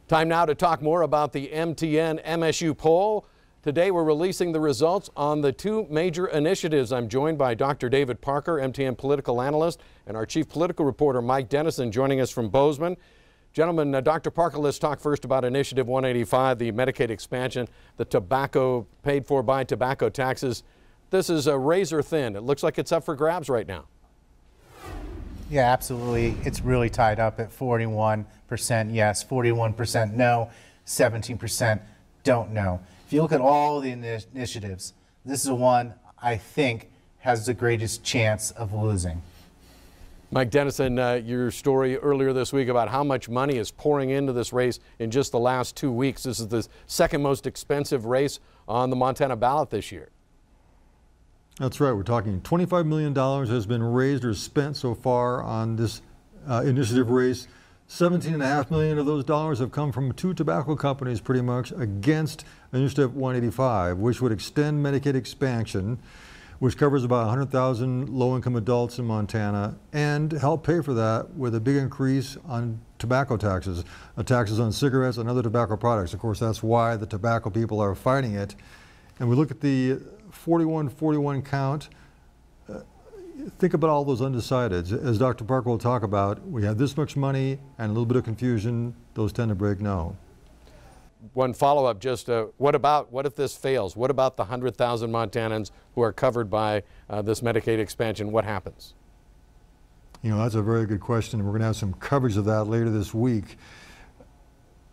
Time now to talk more about the MTN MSU poll. Today we're releasing the results on the two major initiatives. I'm joined by Dr. David Parker, MTN political analyst, and our chief political reporter Mike Dennison joining us from Bozeman. Gentlemen, Dr. Parker, let's talk first about Initiative 185, the Medicaid expansion, the tobacco paid for by tobacco taxes. This is a razor thin. It looks like it's up for grabs right now. Yeah, absolutely. It's really tied up at 41% yes, 41% no, 17% don't know. If you look at all the initiatives, this is the one I think has the greatest chance of losing. Mike Dennison, your story earlier this week about how much money is pouring into this race in just the last 2 weeks. This is the second most expensive race on the Montana ballot this year. That's right. We're talking $25 million has been raised or spent so far on this initiative race. $17.5 million of those dollars have come from two tobacco companies pretty much against Initiative 185, which would extend Medicaid expansion, which covers about 100,000 low-income adults in Montana, and help pay for that with a big increase on tobacco taxes, taxes on cigarettes and other tobacco products. Of course, that's why the tobacco people are fighting it. And we look at the 41-41 count. Think about all those undecideds. As Dr. Parker will talk about, we have this much money and a little bit of confusion. Those tend to break no. One follow-up, just what if this fails? What about the 100,000 Montanans who are covered by this Medicaid expansion? What happens? You know, that's a very good question. We're going to have some coverage of that later this week.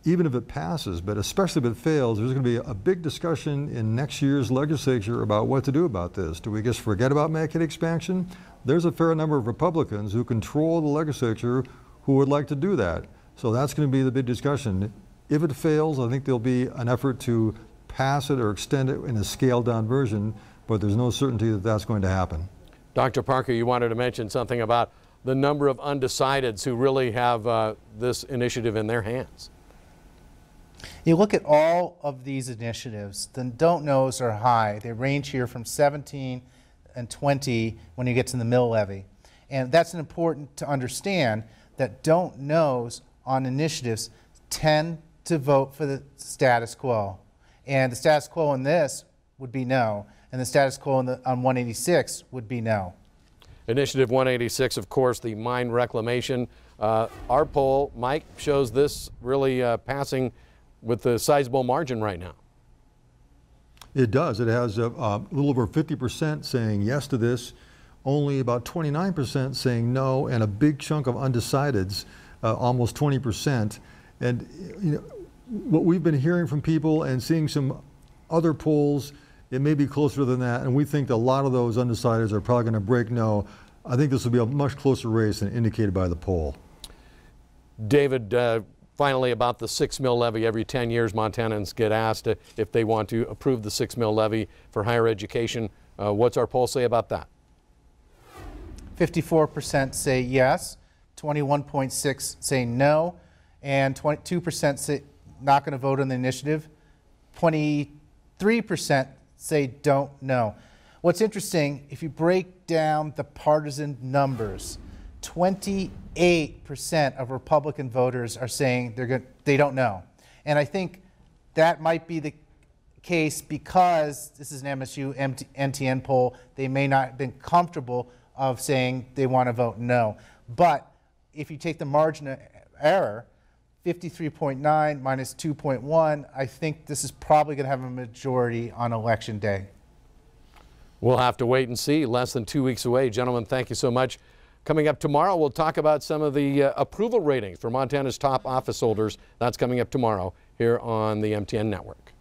Even if it passes, but especially if it fails, there's going to be a big discussion in next year's legislature about what to do about this. Do we just forget about Medicaid expansion? There's a fair number of Republicans who control the legislature who would like to do that. So that's going to be the big discussion. If it fails, I think there'll be an effort to pass it or extend it in a scaled down version, but there's no certainty that that's going to happen. Dr. Parker, you wanted to mention something about the number of undecideds who really have this initiative in their hands. You look at all of these initiatives, the don't knows are high. They range here from 17 and 20 when you get to the mill levy. And that's important to understand that don't knows on initiatives tend to vote for the status quo. And the status quo on this would be no. And the status quo on 186 would be no. Initiative 186, of course, the mine reclamation. Our poll, Mike, shows this really passing with a sizable margin right now. It does. It has a little over 50% saying yes to this, only about 29% saying no, and a big chunk of undecideds, almost 20%. And you know, what we've been hearing from people and seeing some other polls, it may be closer than that, and we think a lot of those undecideds are probably going to break no. I think this will be a much closer race than indicated by the poll. David, finally, about the 6 mil levy. Every 10 years, Montanans get asked if they want to approve the 6 mil levy for higher education. What's our poll say about that? 54% say yes, 21.6% say no, and 22% say not going to vote on the initiative. 23% say don't know. What's interesting, if you break down the partisan numbers, 28% of Republican voters are saying they don't know. And I think that might be the case because this is an MSU MTN poll. They may not have been comfortable of saying they want to vote no. But if you take the margin of error, 53.9 minus 2.1, I think this is probably going to have a majority on Election Day. We'll have to wait and see. Less than 2 weeks away. Gentlemen, thank you so much. Coming up tomorrow, we'll talk about some of the approval ratings for Montana's top office holders. That's coming up tomorrow here on the MTN Network.